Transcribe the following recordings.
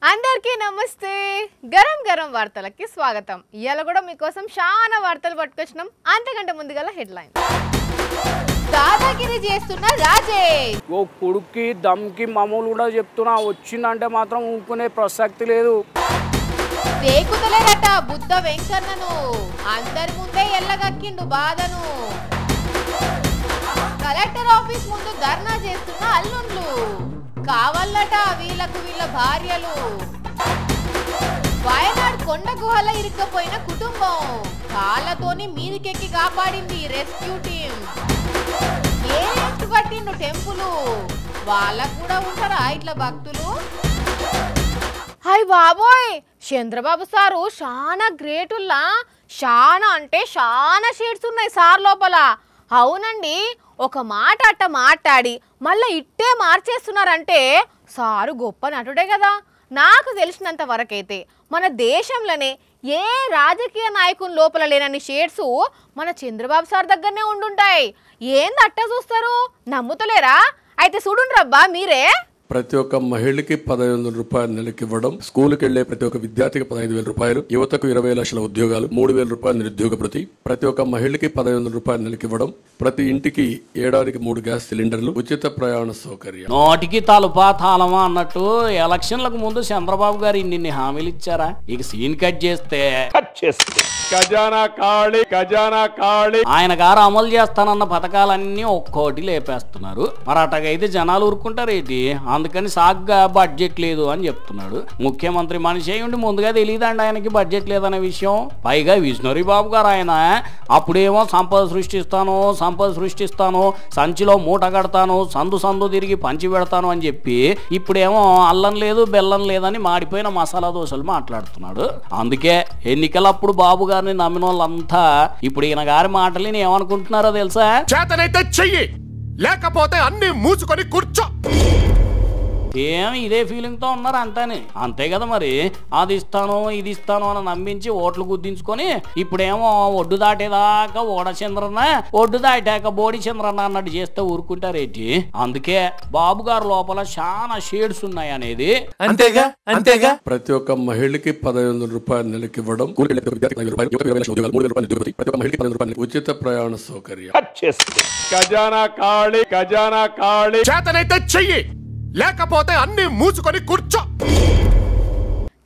అందరికీ నమస్తే గరం గరం వార్తలకి స్వాగతం ఇయాల కూడా మీకోసం చాలా వార్తలు పట్టుకొచ్చినాం అంతకంటే ముందుగల హెడ్లైన్ దాదాగిరి చేస్తున్న రాజేష్ ఓ కుడుక్కి దమ్కి మామూలు కూడా చెప్తున్నా వచ్చిందంటే మాత్రం ఊరుకునే ప్రసక్తి లేదు దేకుతలేరట బుద్ధ వెంకన్నను అందరి ముందే ఎల్లగక్కిండు బాధను కలెక్టర్ ఆఫీస్ ముందు ధర్నా చేస్తున్న అల్లుండ్లు కావాలట వీళ్ళకు వీళ్ళ భార్యలు వయనాడ్ కొండ గుహల ఇరుక్కపోయిన కుటుంబం కాళ్ళతోని మీదికెక్కి కాపాడింది రెస్క్యూ టీం ఏ ఎత్తు కట్టిండు టెంపుల్ వాళ్ళకు కూడా ఉంటారా ఇట్లా భక్తులు హాయ్ బాబోయ్ చంద్రబాబు సారు చాలా గ్రేటుల్లా చాలా అంటే చాలా షేడ్స్ ఉన్నాయి సార్ లోపల అవునండి ఒక మాట అట్ట మాట్లాడి మళ్ళీ ఇట్టే మార్చేస్తున్నారంటే సారు గొప్ప నటుడే కదా నాకు తెలిసినంత వరకైతే మన దేశంలోనే ఏ రాజకీయ నాయకుని లోపల లేనన్ని షేడ్స్ మన చంద్రబాబు సార్ దగ్గరనే ఉండుంటాయి ఏంది అట్ట చూస్తారు నమ్ముతలేరా అయితే చూడుండ్రబ్బా మీరే ప్రతి ఒక్క మహిళకి 15,000 రూపాయలు నెలకి ఇవ్వడం స్కూల్కి వెళ్లే ప్రతి ఒక్క విద్యార్థికి 15,000 రూపాయలు యువతకు 20 లక్షల ఉద్యోగాలు 3,000 రూపాయల నిరుద్యోగ భృతి ప్రతి ఒక్క మహిళకి 15,000 రూపాయలు నెలకి ఇవ్వడం ప్రతి ఇంటికి ఏడాదికి 3 గ్యాస్ సిలిండర్లు ఉచిత ప్రయాణ సౌకర్యం నోటికి తలుపా తాళమా అన్నట్టు ఎలక్షన్లకు ముందు చంద్రబాబు గారు ఇన్ని హామీలు ఇచ్చారా ఇక సీన్ కట్ చేస్తే ఖజానా ఖాళీ ఆయన గారు అమలు చేస్తానన్న పథకాలన్నీ ఒక్కోటి లేపేస్తున్నారు మరి అటగైతే జనాలు ఊరుకుంటారు ఏంటి అందుకని సాగ్గా బడ్జెట్ లేదు అని చెప్తున్నాడు ముఖ్యమంత్రి మనిషి అయ్యుండి ముందుగా తెలియదండి ఆయనకి బడ్జెట్ లేదనే విషయం పైగా విజనరీ బాబు గారు ఆయన అప్పుడేమో సంపద సృష్టిస్తాను సంచిలో మూట కడతాను సందు తిరిగి పంచి పెడతాను అని చెప్పి ఇప్పుడేమో అల్లం లేదు బెల్లం లేదని మాడిపోయిన మసాలా దోశలు మాట్లాడుతున్నాడు అందుకే ఎన్నికలప్పుడు బాబు గారిని నమ్మిన వాళ్ళంతా ఇప్పుడు ఈయన గారి మాటలని ఏమనుకుంటున్నారో తెలుసా చేతనైతే చెయ్యి లేకపోతే అన్ని మూసుకొని కూర్చో ఏమి ఇదే ఫీలింగ్ తో ఉన్నారు అంతానే అంతే కదా మరి అది ఇస్తాను ఇది ఇస్తాను అని నమ్మించి ఓట్లు గుద్దించుకొని ఇప్పుడేమో ఒడ్డు దాటేదాకా ఓడచంద్రన్న ఒడ్డు దాటాక బోడి చంద్రన్న అన్నట్టు చేస్తే ఊరుకుంటారేంటి అందుకే బాబు గారు లోపల చాలా షేడ్స్ ఉన్నాయి అనేది అంతేగా ప్రతి ఒక్క మహిళకి 15,000 రూపాయలు నెలకి ఇవ్వడం ఉచిత ప్రయాణ సౌకర్యం ఖజానా ఖాళీ చేతనైతే చెయ్యి లేకపోతే అన్ని మూసుకొని కూర్చో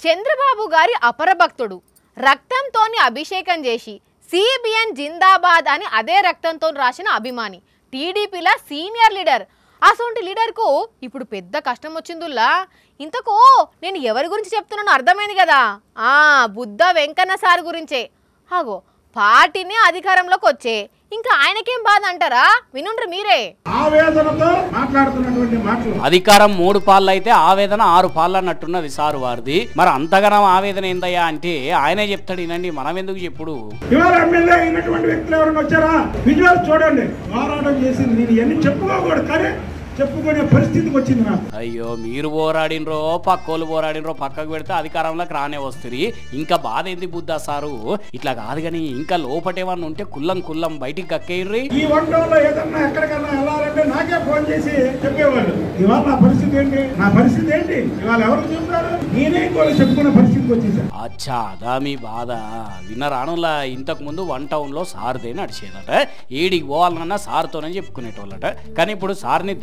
చంద్రబాబు గారి అపరభక్తుడు రక్తంతోని అభిషేకం చేసి సిబిఎన్ జిందాబాద్ అని అదే రక్తంతో రాసిన అభిమాని టీడీపీల సీనియర్ లీడర్ అసొంటి లీడర్కు ఇప్పుడు పెద్ద కష్టం వచ్చిందుల్లా ఇంతకు నేను ఎవరి గురించి చెప్తున్నానో అర్థమైంది కదా బుద్ధ వెంకన్న సార్ గురించే అగో పార్టీని అధికారంలోకి వచ్చే ఇంకా ఆయనకేం బాధ అంటారా వినుండ్రు మీరే ఆవేదనతో మాట్లాడుతున్నటువంటి మాటలు అధికారం 3 పాళ్ళు అయితే ఆవేదన 6 పాళ్ళు అన్నట్టున్నది సారు వారిది మరి అంతగానం ఆవేదన ఏందయ్యా అంటే ఆయనే చెప్తాడు వినండి మనం ఎందుకు చెప్పుడు ఇవాళ ఎమ్మెల్యే అయినటువంటి వ్యక్తులు ఎవరైనా వచ్చారా విజువల్ చూడండి పోరాటం చేసింది నేను ఎన్ని చెప్పుకోకూడదు కానీ చెప్పుకునే పరిస్థితికి వచ్చింది నాకు అయ్యో మీరు పోరాడినరో పక్కోళ్ళు పోరాడినరో పక్కకు పెడితే అధికారంలోకి రానే వస్తుంది ఇంకా బాధ ఏంది బుద్ధా సారు ఇట్లా కాదు కానీ ఇంకా లోపటేమన్నా ఉంటే కుల్లం బయటికి కక్కేయండి ఈ వంటలో ఏదన్నా ఎక్కడికన్నా వెళ్ళాలంటే నాకే ఫోన్ చేసి చెప్పేవాళ్ళు ఇవాళ నా పరిస్థితి ఏంటి ఇవాళ ఎవరు చెప్తారు నేనే కూడా చెప్పుకునే పరిస్థితికి వచ్చేసాను అచ్చా అదా మీ బాధ విన్నరానులా ఇంతకు ముందు 1 టౌన్ లో సార్దే నడిచేదట ఏడికి పోవాలన్నా సార్తోనే చెప్పుకునేటోళ్ళట కానీ ఇప్పుడు సార్ని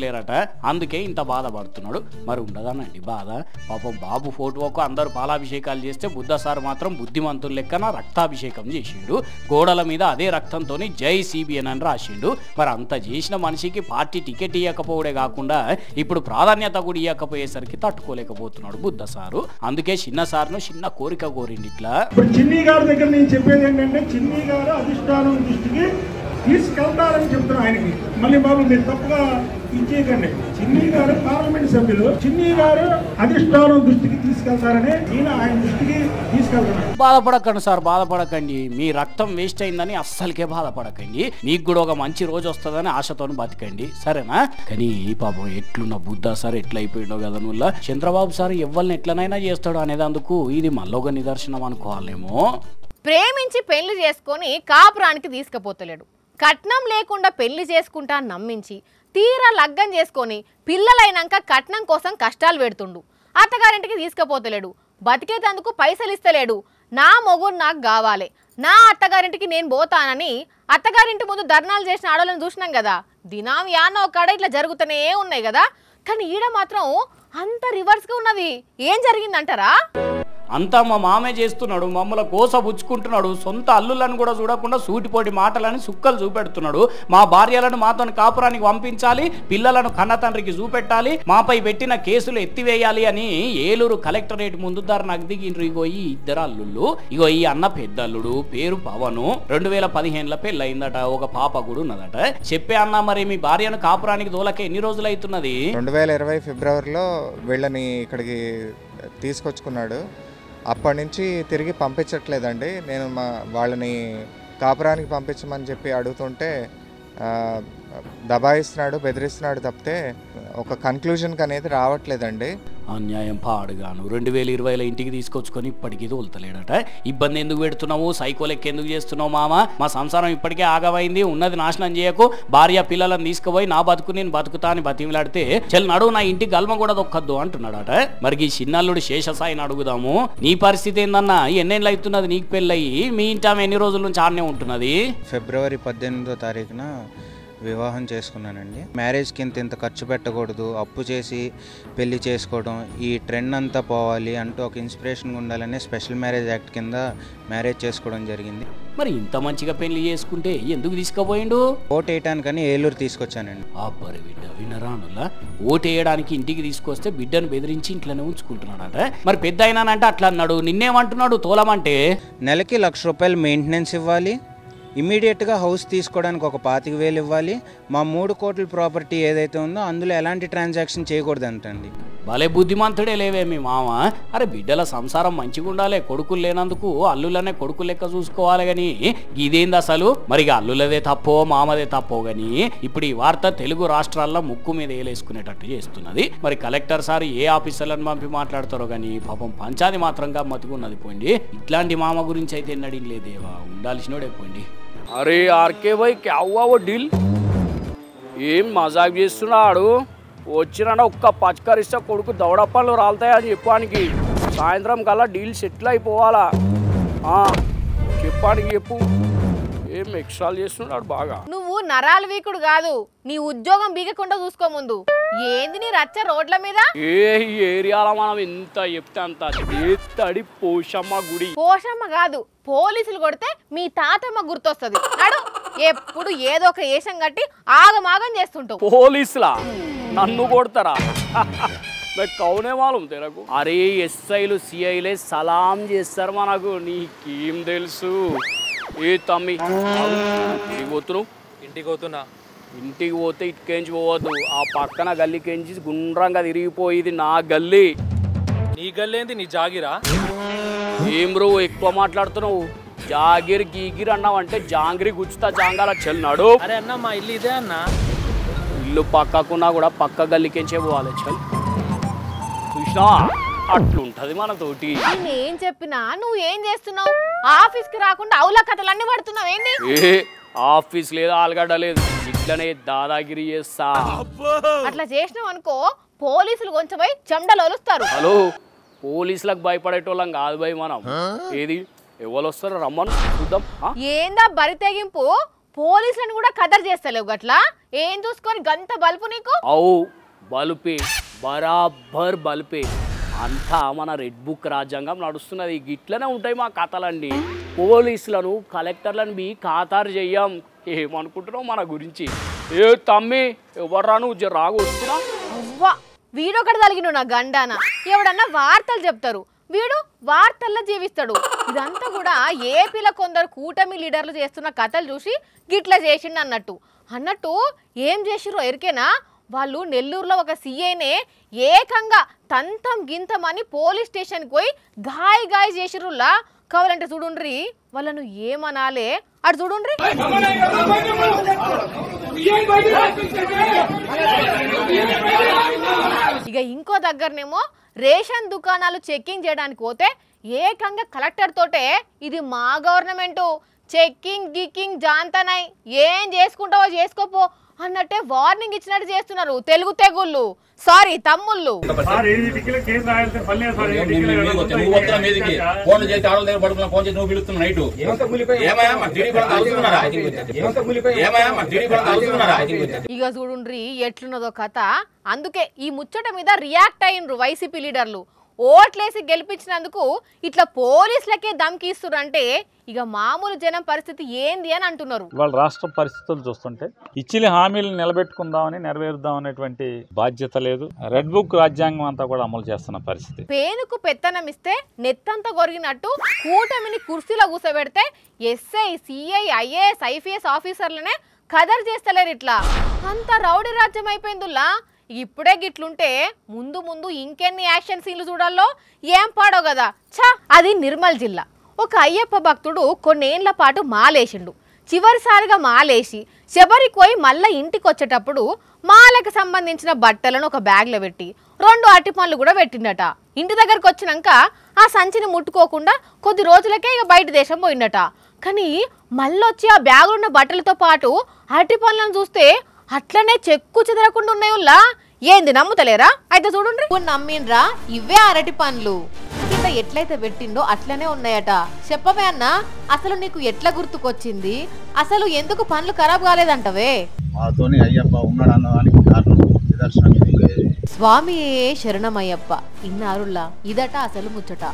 లేరట అందుకే ఇంత బాధపడుతున్నాడు మరి ఉండదానండి బాధ పాపం బాబు ఫోటోకు అందరూ పాలాభిషేకాలు చేస్తే బుద్ధ సార్ మాత్రం బుద్ధిమంతులు లెక్కన రక్తాభిషేకం చేసిండు గోడల మీద అదే రక్తంతోని జై సిబిఎన్ అని రాసిండు మరి అంత చేసిన మనిషికి పార్టీ టికెట్ ఇవ్వకపోవడే కాకుండా ఇప్పుడు ప్రాధాన్యత కూడా ఇవ్వకపోయేసరికి తట్టుకోలేకపోతున్నాడు బుద్ధ సారు అందుకే చిన్న సార్ను చిన్న కోరిక కోరిండి ఇట్లా చిన్ని గారి దగ్గర నేను చెప్పేది ఏంటంటే చిన్ని గారు అధిష్టానం దృష్టికి తీసుకెళ్తారని చెప్తున్నా ఆయనకి మళ్ళీ బాబు మీరు తప్పుగా ఇచ్చేయకండి చిన్ని గారు పార్లమెంట్ సభ్యులు చిన్ని గారు అధిష్టానం దృష్టికి తీసుకెళ్తారని నేను ఆయన దృష్టికి తీసుకెళ్తున్నాను బాధపడకండి సార్ బాధపడకండి మీ రక్తం వేస్ట్ అయిందని అస్సలకే బాధపడకండి మీకు కూడా ఒక మంచి రోజు వస్తుందని ఆశతో బతికండి సరేనా కానీ పాపం ఎట్లున్న బుద్ధ సార్ ఎట్లా అయిపోయిండో కదా నువ్వు చంద్రబాబు సార్ ఎవరిని ఎట్లనైనా చేస్తాడు అనేదందుకు ఇది మళ్ళొక నిదర్శనం అనుకోవాలేమో ప్రేమించి పెళ్లి చేసుకొని కాపురానికి తీసుకుపోతలేడు కట్నం లేకుండా పెళ్లి చేసుకుంటా నమ్మించి తీరా లగ్గం చేసుకొని పిల్లలైనాక కట్నం కోసం కష్టాలు పెడుతుండు అత్తగారింటికి తీసుకుపోతలేడు, బతికేతందుకు పైసలు ఇస్తలేడు. నా మొగుడు నాకు కావాలి, నా అత్తగారింటికి నేను పోతానని అత్తగారింటి ముందు ధర్నాలు చేసిన ఆడవాళ్ళని చూసినాం కదా. దినం యాన్న ఒక్కడ ఇట్లా జరుగుతూనే ఉన్నాయి కదా. కానీ ఈడ మాత్రం అంత రివర్స్గా ఉన్నది. ఏం జరిగిందంటారా? అంతా మా మామే చేస్తున్నాడు, మమ్మల్ని కోసబుచ్చుకుంటున్నాడు. సొంత అల్లులను కూడా చూడకుండా సూటిపోటి మాటలని సుక్కలు చూపెడుతున్నాడు. మా భార్యలను మాతో కాపురానికి పంపించాలి, పిల్లలను కన్న తండ్రికి చూపెట్టాలి, మాపై పెట్టిన కేసులు ఎత్తివేయాలి అని ఏలూరు కలెక్టరేట్ ముందు ధర్నాకు దిగిండ్రు. ఇగో ఈ ఇద్దరు అల్లుళ్ళు. ఇగో ఈ అన్న పెద్ద అల్లుడు పేరు పవను, 2015లో పెళ్ళయిందట, ఒక పాప కూడా ఉన్నదట. చెప్పే అన్న, మరి మీ భార్యను కాపురానికి దోలకే ఎన్ని రోజులు అవుతున్నది? 2020 ఫిబ్రవరిలో వీళ్ళని ఇక్కడికి తీసుకొచ్చుకున్నాడు. అప్పటి నుంచి తిరిగి పంపించట్లేదండి. నేను వాళ్ళని కాపురానికి పంపించమని చెప్పి అడుగుతుంటే దబాయిస్తున్నాడు, బెదిరిస్తున్నాడు తప్పితే ఒక కన్క్లూజన్కి అనేది రావట్లేదండి. అన్యాయం పాడుగాను. 2020లో ఇంటికి తీసుకొచ్చుకొని ఇప్పటికీ తోలుతలేడట. ఇబ్బంది ఎందుకు పెడుతున్నావు, సైకోలెక్క ఎందుకు చేస్తున్నావు మామ? మా సంసారం ఇప్పటికే ఆగమైంది, ఉన్నది నాశనం చేయకు, భార్య పిల్లలను తీసుకుపోయి నా బతుకు నేను బతుకుతా అని బతిమిలాడితే చెల్ నడువు, నా ఇంటికి గల్మ కూడా దొక్కద్దు అంటున్నాడట. మరి ఈ చిన్నల్లుడు శేషసాయిని అడుగుదాము, నీ పరిస్థితి ఏందన్నా? ఎన్నేళ్ళు అవుతున్నది నీకు పెళ్ళయి? మీ ఇంటి ఆమె ఎన్ని రోజుల నుంచి ఆడనే ఉంటున్నది? ఫిబ్రవరి 18వ తారీఖున వివాహం చేసుకున్నానండి. మ్యారేజ్కి ఇంత ఖర్చు పెట్టకూడదు, అప్పు చేసి పెళ్లి చేసుకోవడం, ఈ ట్రెండ్ అంతా పోవాలి అంటూ ఒక ఇన్స్పిరేషన్గా ఉండాలని స్పెషల్ మ్యారేజ్ యాక్ట్ కింద మ్యారేజ్ చేసుకోవడం జరిగింది. మరి ఇంత మంచిగా పెళ్లి చేసుకుంటే ఎందుకు తీసుకుపోయిండు? ఓటు వేయటానికని ఏలూరు తీసుకొచ్చానండి. అబ్బరి బిడ్డ వినరానులా, ఓటు వేయడానికి ఇంటికి తీసుకొస్తే బిడ్డను బెదిరించి ఇంట్లోనే ఉంచుకుంటున్నాడట. మరి పెద్ద అయినానంటే అట్లా అన్నాడు, నిన్నేమంటున్నాడు తోలమంటే? నెలకి ₹1,00,000 మెయింటెనెన్స్ ఇవ్వాలి, ఇమీడియట్గా హౌస్ తీసుకోవడానికి ఒక 25,000 ఇవ్వాలి, మా 3 కోట్ల ప్రాపర్టీ ఏదైతే ఉందో అందులో ఎలాంటి ట్రాన్సాక్షన్ చేయకూడదంటండి. భలే బుద్ధిమంతుడే లేవే మీ మామ. అరే బిడ్డల సంసారం మంచిగా ఉండాలి, కొడుకులు లేనందుకు అల్లులనే కొడుకు లెక్క చూసుకోవాలి గాని ఇదేంది అసలు? మరి అల్లులదే తప్పో మామదే తప్పో గాని ఇప్పుడు ఈ వార్త తెలుగు రాష్ట్రాల్లో ముక్కు మీద ఏలేసుకునేటట్టు చేస్తున్నది. మరి కలెక్టర్ సార్ ఏ ఆఫీసర్లను పంపి మాట్లాడతారో గాని పాపం పంచాది మాత్రంగా మతికున్నది. పోండి, ఇట్లాంటి మామ గురించి అయితే ఎన్నడింగ్ లేదేవా, ఉండాల్సినోడే పోండి. అరే ఆర్కే భాయ్ క్యా హువా వో డీల్? ఏం మజాక్ చేస్తున్నాడు? వచ్చినా ఒక్క పచ్చకరిస్తే కొడుకు దౌడప్పలు రాలుతాయని చెప్పానికి, సాయంత్రం కల్లా డీల్ సెటిల్ అయిపోవాలా. చెప్పానికి చెప్పు, ఏం ఎక్స్ట్రాలు చేస్తున్నాడు బాగా. నువ్వు నరాల వీకుడు కాదు, నీ ఉద్యోగం బీగకుండా చూసుకో ముందు. ఏంది నీ రచ్చ రోడ్ల మీద? ఏరియాలో మనం ఎంత చెప్తే అంత తడి పోషమ్మ గుడి. పోషమ్మ కాదు, పోలీసులు కొడితే మీ తాతమ్మ గుర్తొస్తుంది. అడు ఎప్పుడు ఏదో ఒక ఏషం కట్టి ఆగమాగం చేస్తుంటావు. పోలీసులా? నన్ను కొడతారా? కౌనే మాలం తెరకు. అరే ఎస్ఐలు సిఐలే సలాం చేస్తారు మనకు, నీకేం తెలుసు? ఏ తమ్మి ఇంటికి పోతున్నావు? ఇంటికి పోతున్నా. ఇంటికి పోతే ఇటుకేంచి పోవద్దు, ఆ పక్కన గల్లీకేంచి గుండ్రంగా తిరిగిపోయింది నా గల్లీ. నీ గల్లేంది? నీ జాగిరా? ఏం బ్రో ఎక్కువ మాట్లాడుతున్నావు? జాగిరి గీగిరి అన్నావు అంటే జాంగిరి గుచ్చుతా జాంగాల చెల్నాడు. అరే అన్న మా ఇల్లు ఇదే అన్న. ఇల్లు పక్కకున్నా కూడా పక్క గల్లీకేంచే పోవాలి చల్. చూసినా అట్లుంటది మనతోటి. నేనేం చెప్పినా నువ్వు ఏం చేస్తున్నావు? ఆఫీస్ కి రాకుండా అవులా కథలన్నీ పడుతున్నావు ఏంటి? ఏ ఆఫీస్ లేదు, ఆలుగడ్డ లేదు, ఇట్లనే దాదాగిరి చేస్తా. అట్లా చేసినావు అనుకో పోలీసులు కొంచెం పోయి చెమటలు ఒలుస్తారు. హలో, పోలీసులకు భయపడేటోళ్ళం కాదు భయ్ మనం. ఏది ఎవరు వస్తారో రమ్మను చూద్దాం. ఏందా బరి తెగింపు? పోలీసులను కూడా కదర్ చేస్తలేవు గట్లా. ఏం చూసుకొని గంత బలుపు నీకు? అవు బలుపే, బరాబర్ బలుపే. అంతా మన రెడ్ బుక్ రాజ్యాంగం నడుస్తున్నది. గిట్లనే ఉంటాయి మా కథలన్నీ. పోలీసులను కలెక్టర్లను బి ఖాతారు చెయ్యం. ఏమనుకుంటున్నావు మన గురించి? ఏ తమ్మి ఎవర్రా నువ్వు రాగు వస్తున్నా? అవ్వా వీడొకటి తలిగిను నా గండాన. ఎవడన్నా వార్తలు చెప్తారు, వీడు వార్తల్లో జీవిస్తాడు. ఇదంతా కూడా ఏపీలో కొందరు కూటమి లీడర్లు చేస్తున్న కథలు చూసి గిట్లా చేసిండు అన్నట్టు ఏం చేసిరో ఎరికేనా? వాళ్ళు నెల్లూరులో ఒక సీఐనే ఏకంగా తంతం గింతమని పోలీస్ స్టేషన్కి పోయి గాయ చేసిరులా. కావాలంటే చూడుండ్రి, వాళ్ళను ఏమనాలే అటు చూడుండ్రి. ఇక ఇంకో దగ్గరనేమో రేషన్ దుకాణాలు చెక్కింగ్ చేయడానికి పోతే ఏకంగా కలెక్టర్ తోటే ఇది మా గవర్నమెంటు, చెక్కింగ్ గిక్కింగ్ జాంతనాయ్, ఏం చేసుకుంటావో చేసుకోపో అన్నట్టే వార్నింగ్ ఇచ్చినట్టు చేస్తున్నారు తెలుగు తెగుళ్ళు, సారీ తమ్ముళ్ళు. ఇక చూడుండ్రి ఎట్లున్నదో కథ. అందుకే ఈ ముచ్చట మీద రియాక్ట్ అయ్యిండ్రు వైసీపీ లీడర్లు. ఓట్లేసి గెలిపించినందుకు ఇట్లా పోలీసులకే ధమ్కిస్తురంటే ఇక మామూలు జనం పరిస్థితి ఏంది అని అంటున్నారు. వాళ్ళ రాష్ట్ర పరిస్థితులు చూస్తుంటే ఇచ్చిన హామీలు నిలబెట్టుకుందామని నెరవేరుద్దాం అనేటువంటి బాధ్యత లేదు. రెడ్ బుక్ రాజ్యాంగం అంతా కూడా అమలు చేస్తున్న పరిస్థితి. పేనుకు పెత్తనం ఇస్తే నెత్తంతా కొరిగినట్టు కూటమిని కుర్చీలో కూర్చోబెడితే ఎస్ఐ, సిఐ, ఐఏఎస్, ఐపీఎస్ ఆఫీసర్లనే ఖదర్ చేస్తలేరు. ఇట్లా అంత రౌడీ రాజ్యం అయిపోయిందిలా. ఇప్పుడే గిట్లుంటే ముందు ముందు ఇంకెన్ని యాక్షన్ సీన్లు చూడాలో ఏం పాడో కదా. అది నిర్మల్ జిల్లా. ఒక అయ్యప్ప భక్తుడు కొన్నేళ్ల పాటు మాలేసిండు. చివరిసారిగా మాలేసి శబరికి పోయి మళ్ళీ ఇంటికి వచ్చేటప్పుడు మాలకు సంబంధించిన బట్టలను ఒక బ్యాగ్లో పెట్టి 2 అరటి పండ్లు కూడా పెట్టిండట. ఇంటి దగ్గరకు వచ్చినాక ఆ సంచిని ముట్టుకోకుండా కొద్ది రోజులకే ఇక బయట దేశం పోయిండట. కానీ మళ్ళొచ్చి ఆ బ్యాగులున్న బట్టలతో పాటు అరటి పండ్లను చూస్తే అట్లనే చెక్కు చెదరకుండా ఉన్నాయుల్లా. ఏంది నమ్ముతలేరా? అయితే చూడండి. నమ్మిండ్రా, ఇవే అరటి పండ్లు. కింద ఎట్లయితే పెట్టిండో అట్లనే ఉన్నాయట. చెప్పవే అన్న, అసలు నీకు ఎట్లా గుర్తుకొచ్చింది? అసలు ఎందుకు పండ్లు ఖరాబ్ కాలేదంటవే? స్వామియే శరణమయ్యప్ప ఇన్నారుల్లా. ఇదట అసలు ముచ్చట.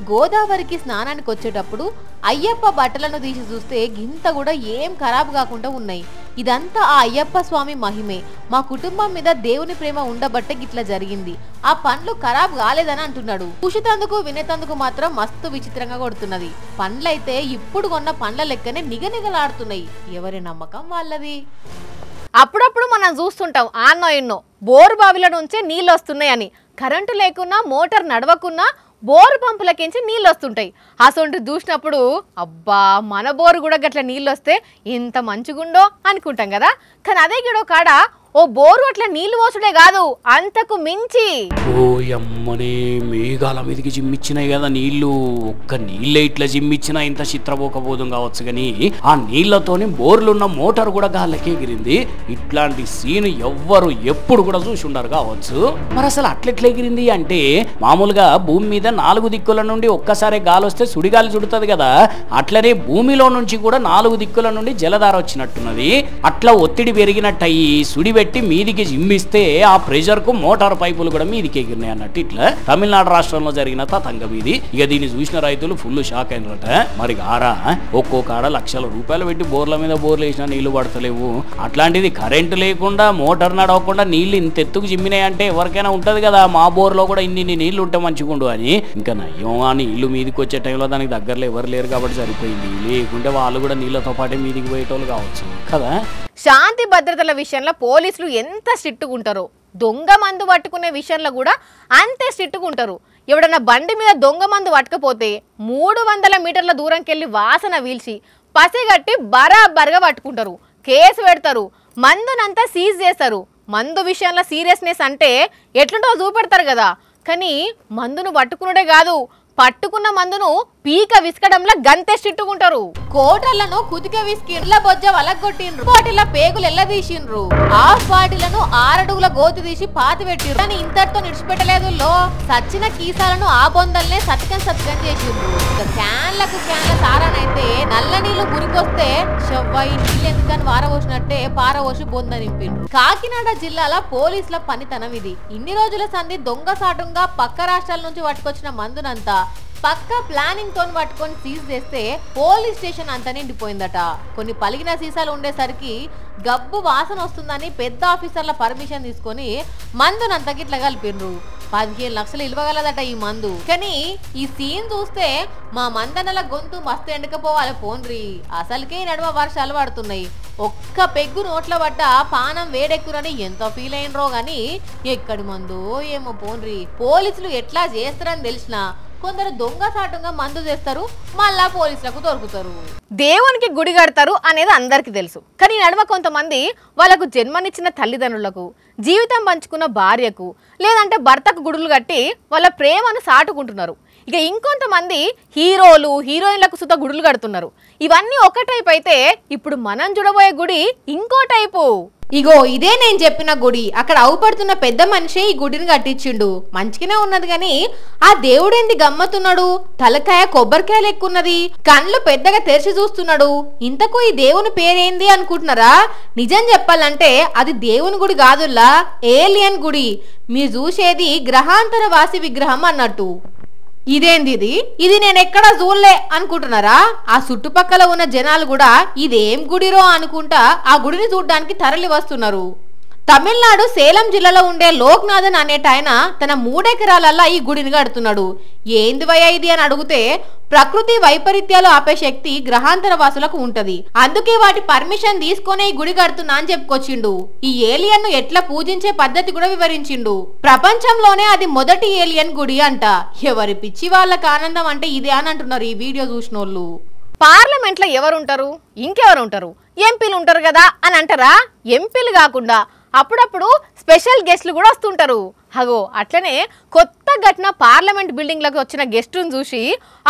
గోదావరికి స్నానానికి వచ్చేటప్పుడు అయ్యప్ప బట్టలను తీసి చూస్తే గింత కూడా ఏం ఖరాబ్ కాకుండా ఉన్నాయి. ఇదంతా ఆ అయ్యప్ప స్వామి మహిమే. మా కుటుంబం మీద దేవుని ప్రేమ ఉండబట్టే గిట్లా జరిగింది. ఆ పండ్లు ఖరాబ్ కాలేదని అంటున్నాడు. చూసేతందుకు వినేతందుకు మాత్రం మస్తు విచిత్రంగా కొడుతున్నది. పండ్లైతే ఇప్పుడు కొన్న పండ్ల లెక్కనే నిగనిగలాడుతున్నాయి. ఎవరి నమ్మకం వాళ్ళది. అప్పుడప్పుడు మనం చూస్తుంటాం ఆన్నో ఎన్నో బోరు బావిల నుంచే నీళ్ళు వస్తున్నాయని. కరెంటు లేకున్నా మోటార్ నడవకున్నా బోరు పంపులకించి నీళ్ళు వస్తుంటాయి. అసొంటి చూసినప్పుడు అబ్బా మన బోరు కూడా గట్ల నీళ్ళు వస్తే ఎంత మంచిగుండో అనుకుంటాం కదా. కానీ అదే గిడో కాడ ఓ బోరు అట్లా నీళ్లు పోసుడే కాదు, అంతకు మించి ఓ అమ్మనే మేఘాల మీదకి జిమ్మిచ్చినాయి కదా నీళ్లు. ఒక్క నీళ్ళే ఇట్లా జిమ్మిచ్చినా ఇంత చిత్రపోకపోదు కావచ్చు. కానీ ఆ నీళ్లతోని బోర్లున్న మోటార్ కూడా గాల్లకే ఎగిరింది. ఇట్లాంటి సీన్ ఎవ్వరు ఎప్పుడు కూడా చూసి ఉండరు కావచ్చు. మరి అసలు అట్లెట్లా ఎగిరింది అంటే, మామూలుగా భూమి మీద 4 దిక్కుల నుండి ఒక్కసారి గాలి వస్తే సుడిగాలి చుడుతుంది కదా. అట్లనే భూమిలో నుంచి కూడా 4 దిక్కుల నుండి జలధార వచ్చినట్టున్నది. అట్లా ఒత్తిడి పెరిగినట్టయి సుడి పెట్టి మీదికి జిమ్మిస్తే ఆ ప్రెషర్ కు మోటార్ పైపులు కూడా మీదికి ఎగిరినాయి అన్నట్టు. ఇట్లా తమిళనాడు రాష్ట్రంలో జరిగిన తతంగం ఇది. ఇక దీన్ని చూసిన రైతులు ఫుల్ షాక్ అయినరట. మరి ఆరా ఒక్కొక్క లక్షల రూపాయలు పెట్టి బోర్ల మీద బోర్లు వేసినా నీళ్లు పడతలేవు. అట్లాంటిది కరెంటు లేకుండా మోటార్ నడవకుండా నీళ్లు ఇంత ఎత్తుకు జిమ్మినాయి అంటే ఎవరికైనా ఉంటది కదా, మా బోర్లో కూడా ఇన్ని నీళ్లు ఉంటే మంచిగుండు అని. ఇంకా నయ్యం ఆ నీళ్లు మీదికి వచ్చే టైంలో దానికి దగ్గరలో ఎవరు లేరు కాబట్టి సరిపోయింది. లేకుంటే వాళ్ళు కూడా నీళ్లతో పాటే మీదికి పోయేటోళ్ళు కావచ్చు కదా. శాంతి భద్రతల విషయంలో పోలీసులు ఎంత స్ట్రిక్ట్గా ఉంటారో దొంగ మందు పట్టుకునే విషయంలో కూడా అంతే స్ట్రిక్ట్గా ఉంటారు. ఎవడన్నా బండి మీద దొంగ మందు పట్టుకపోతే 300 మీటర్ల దూరంకెళ్ళి వాసన వీల్చి పసిగట్టి బరాబర్గా పట్టుకుంటారు, కేసు పెడతారు, మందునంతా సీజ్ చేస్తారు. మందు విషయంలో సీరియస్నెస్ అంటే ఎట్లుంటో చూపెడతారు కదా. కానీ మందును పట్టుకున్నడే కాదు, పట్టుకున్న మందును పీక విసకడంలో గంతే స్ట్రిక్ట్గుంటారు. కోటలను కుతిక విసికి ఇళ్ళ బొజ్జ వలగొట్టిండ్రు. వాటిల పేగులు ఎల్లదీసిండ్రు. ఆఫ్ వాటిలను 6 అడుగుల గోతి తీసి పాతి పెట్టిండ్రు. కానీ ఇంతటితో నిడిచిపెట్టలేదు. సచ్చిన కీసాలను ఆ బొందల్నే సత్కం చేసిండ్రు. క్యాన్లకు క్యాన్ల సారానైతే నల్ల నీళ్లు మురికొస్తే షవ్వాయి నీళ్ళు ఎందుకని వారవోసినట్టే పారవోసి బొంద నింపిండ్రు. కాకినాడ జిల్లాల పోలీసుల పనితనం ఇది. ఇన్ని రోజుల సంధి దొంగ సాటుగా పక్క రాష్ట్రాల నుంచి పట్టుకొచ్చిన మందునంతా పక్క ప్లానింగ్ తోని పట్టుకొని సీజ్ చేస్తే పోలీస్ స్టేషన్ అంతా నిండిపోయిందట. కొన్ని పలిగిన సీసాలు ఉండేసరికి గబ్బు వాసన వస్తుందని పెద్ద ఆఫీసర్ల పర్మిషన్ తీసుకొని మందునంతా గిట్లా కలిపిండ్రు. 15 లక్షలు ఇవ్వగలదట ఈ మందు. కానీ ఈ సీన్ చూస్తే మా మందనల గొంతు మస్తు ఎండకపోవాలి పోన్రి. అసలుకే నడుమ వర్షాలు పడుతున్నాయి. ఒక్క పెగ్గు నోట్ల పడ్డ పానం వేడెక్కురని ఎంత ఫీల్ అయినరో గాని ఎక్కడి మందో ఏమో పోన్రి. పోలీసులు ఎట్లా చేస్తారని తెలిసినా కొందరు దొంగ సాటుగా మందు చేస్తారు, మళ్ళా పోలీసులకు దొరుకుతారు. దేవునికి గుడి కడతారు అనేది అందరికీ తెలుసు. కానీ నడుమ కొంతమంది వాళ్ళకు జన్మనిచ్చిన తల్లిదండ్రులకు, జీవితం పంచుకున్న భార్యకు, లేదంటే భర్తకు గుడులు కట్టి వాళ్ళ ప్రేమను సాటుకుంటున్నారు. ఇక ఇంకొంతమంది హీరోలు హీరోయిన్లకు సుత గుడులు కడుతున్నారు. ఇవన్నీ ఒక టైప్ అయితే ఇప్పుడు మనం చూడబోయే గుడి ఇంకో టైపు. ఇగో ఇదే నేను చెప్పిన గుడి. అక్కడ అవుపడుతున్న పెద్ద మనిషి ఈ గుడిని కట్టించిండు. మంచిగానే ఉన్నది గాని ఆ దేవుడేంది గమ్మతున్నాడు? తలకాయ కొబ్బరికాయ లెక్కున్నది, కళ్ళు పెద్దగా తెరిచి చూస్తున్నాడు. ఇంతకు ఈ దేవుని పేరేంది అనుకుంటున్నారా? నిజం చెప్పాలంటే అది దేవుని గుడి కాదుల్లా, ఏలియన్ గుడి. మీరు చూసేది గ్రహాంతర వాసి విగ్రహం అన్నట్టు. ఇదేంది ఇది నేను ఎక్కడ చూడలే అనుకుంటున్నారా? ఆ చుట్టుపక్కల ఉన్న జనాలు కూడా ఇదేం గుడిరో అనుకుంటా ఆ గుడిని చూడడానికి తరలి వస్తున్నారు. తమిళనాడు సేలం జిల్లాలో ఉండే లోక్నాథన్ అనేటాయన తన 3 ఎకరాలల్లా ఈ గుడిని కడుతున్నాడు. ఏంది వయ్యా ఇది అని అడిగితే ప్రకృతి వైపరీత్యాలు ఆపే శక్తి గ్రహాంతర వాసులకు ఉంటది, అందుకే వాటి పర్మిషన్ తీసుకొని ఈ గుడి కడుతున్నా అని చెప్పుకొచ్చిండు. ఈ ఏలియన్ ను ఎట్లా పూజించే పద్ధతి కూడా వివరించిండు. ప్రపంచంలోనే అది మొదటి ఏలియన్ గుడి అంట. ఎవరి పిచ్చి వాళ్ళకి ఆనందం అంటే ఇదే అని అంటున్నారు ఈ వీడియో చూసినోళ్ళు. పార్లమెంట్ లో ఎవరుంటారు? ఇంకెవరు ఉంటారు? ఎంపీలు ఉంటారు కదా అని అంటారా? ఎంపీలు కాకుండా అప్పుడప్పుడు స్పెషల్ గెస్ట్లు కూడా వస్తుంటారు. అగో అట్లనే కొత్త ఘటన పార్లమెంట్ బిల్డింగ్ లకు వచ్చిన గెస్ట్ను చూసి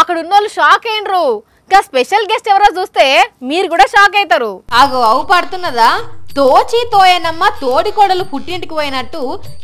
అక్కడ ఉన్నోళ్ళు షాక్ అయినరు. ఇంకా స్పెషల్ గెస్ట్ ఎవరో చూస్తే మీరు కూడా షాక్ అవుతారు. అగో అవు పడుతున్నదా? తోచి తోయనమ్మ తోడి కోడలు పుట్టింటికి పోయినట్టు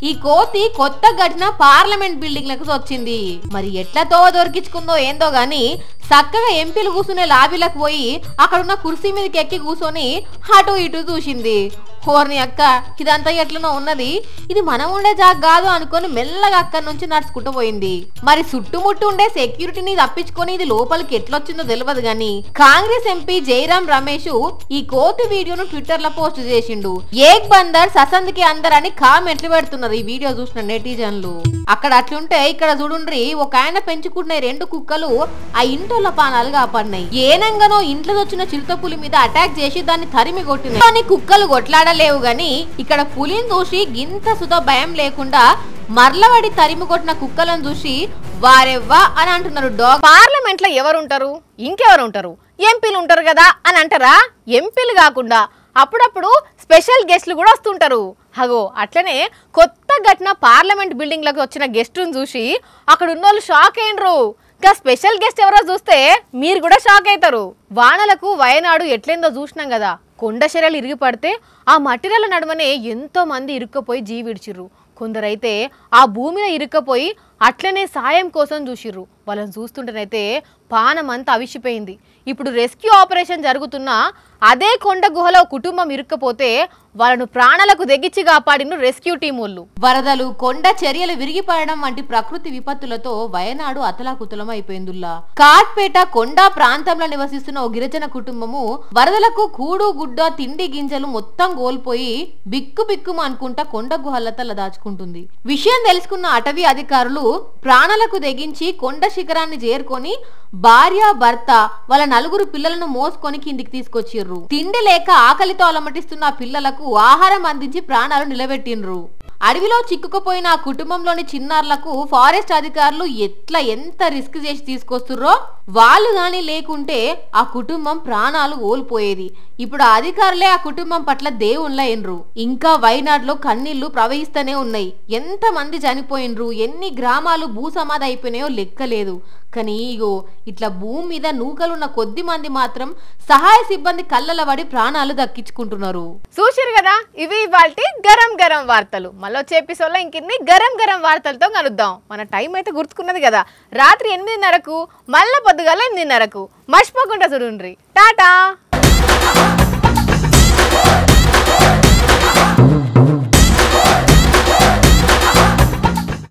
ఈ కోతి కొత్త ఘటన పార్లమెంట్ బిల్డింగ్ లకు వచ్చింది. మరి ఎట్లా తోవ దొరికించుకుందో ఏందో గాని చక్కగా ఎంపీలు కూర్చునే లాబీలకు పోయి అక్కడున్న కుర్చీ మీదకి ఎక్కి కూర్చొని అటు ఇటు చూసింది. కోర్ని అక్క ఇదంతా ఎట్లనో ఉన్నది, ఇది మనం ఉండే జాగ్ కాదు అనుకొని మెల్లగా అక్కడి నుంచి నడుచుకుంటూ పోయింది. మరి చుట్టుముట్టు ఉండే సెక్యూరిటీని తప్పించుకొని ఇది లోపలికి ఎట్లొచ్చిందో తెలియదు గాని కాంగ్రెస్ ఎంపీ జైరాం రమేష్ ఈ కోతి వీడియోను ట్విట్టర్ లో పోస్ట్ చేసిండు. ఏక్ బందర్ ససంద్కి అందర్ అని కామెంట్లు పెడుతున్నారు ఈ వీడియో చూసిన నెటిజన్లు. అక్కడ అట్లుంటే ఇక్కడ చూడుండ్రి, ఒక ఆయన పెంచుకునే 2 కుక్కలు ఆ ఇంటోళ్ళ పానాలు కాపాడినాయి. ఏనంగానో ఇంట్లో వచ్చిన చిరుతపులి మీద అటాక్ చేసి దాన్ని తరిమి కొట్టినాయి. కానీ కుక్కలు కొట్లాడలేవు గాని ఇక్కడ పులిని చూసి గింత సుధా భయం లేకుండా మర్లవాడి తరిమి కొట్టిన కుక్కలను చూసి వారెవ్వా అని అంటున్నారు డాగ్. పార్లమెంట్ లో ఎవరుంటారు? ఇంకెవరు ఉంటారు? ఎంపీలు ఉంటారు కదా అని అంటారా? ఎంపీలు కాకుండా అప్పుడప్పుడు స్పెషల్ గెస్ట్లు కూడా వస్తుంటారు. అగో అట్లనే కొత్త ఘటన పార్లమెంట్ బిల్డింగ్ లకు వచ్చిన గెస్ట్ను చూసి అక్కడ ఉన్నోళ్ళు షాక్ అయినరు. ఇంకా స్పెషల్ గెస్ట్ ఎవరో చూస్తే మీరు కూడా షాక్ అవుతారు. వానలకు వయనాడు ఎట్లేందో చూసినాం కదా, కొండ శరలు ఇరిగి పడితే ఆ మట్టిరాల నడుమనే ఎంతో మంది ఇరుక్కపోయి జీవిడిచిర్రు. కొందరైతే ఆ భూమిలో ఇరుక్కపోయి అట్లనే సాయం కోసం చూసిర్రు. వాళ్ళని చూస్తుంటేనైతే పానమంతా అవిసిపోయింది. ఇప్పుడు రెస్క్యూ ఆపరేషన్ జరుగుతున్నా అదే కొండ గుహలో కుటుంబం ఇరుక్కపోతే వాళ్ళను ప్రాణాలకు తెగించి కాపాడిన రెస్క్యూ టీం వాళ్ళు. వరదలు, కొండ చర్యలు విరిగిపడడం వంటి ప్రకృతి విపత్తులతో వయనాడు అతలాకుతలం అయిపోయిందిలా. కాట్పేట కొండ ప్రాంతంలో నివసిస్తున్న ఓ గిరిజన కుటుంబము వరదలకు కూడు గుడ్డ తిండి గింజలు మొత్తం కోల్పోయి బిక్కు బిక్కుమ అనుకుంటా కొండ గుహల తల దాచుకుంటుంది. విషయం తెలుసుకున్న అటవీ అధికారులు ప్రాణాలకు తెగించి కొండ శిఖరాన్ని చేరుకొని భార్య, భర్త, వాళ్ళ 4 పిల్లలను మోసుకొని కిందికి తీసుకొచ్చిర్రు. తిండి లేక ఆకలితో అలమటిస్తున్న పిల్లలకు ఆహారం అందించి ప్రాణాలు నిలబెట్టిండ్రు. అడవిలో చిక్కుకుపోయిన ఆ కుటుంబంలోని చిన్నారులకు ఫారెస్ట్ అధికారులు ఎంత రిస్క్ చేసి తీసుకొస్తుర్రో, వాళ్ళు గాని లేకుంటే ఆ కుటుంబం ప్రాణాలు కోల్పోయేది. ఇప్పుడు ఆ అధికారులే ఆ కుటుంబం పట్ల దేవుళ్ళైనరు. ఇంకా వయనాడులో కన్నీళ్లు ప్రవహిస్తూనే ఉన్నాయి. ఎంత మంది చనిపోయినరు, ఎన్ని గ్రామాలు భూసమాధి అయిపోయినాయో లెక్కలేదు. కానీ ఇగో ఇట్లా భూమి మీద నూకలున్న కొద్ది మంది మాత్రం సహాయ సిబ్బంది కళ్ళల పడి ప్రాణాలు దక్కించుకుంటున్నారు. చూసిరు కదా, ఇవి ఇవాల్టి గరం గరం వార్తలు. మళ్ళీ వచ్చే ఎపిసోడ్లో ఇంకిన్ని గరం గరం వార్తలతో కలుద్దాం. మన టైం అయితే గుర్తుకున్నది కదా, రాత్రి 8:30కు మళ్ళా పొద్దుగాల 8:30కు. మర్చిపోకుండా చూడండి. టాటా.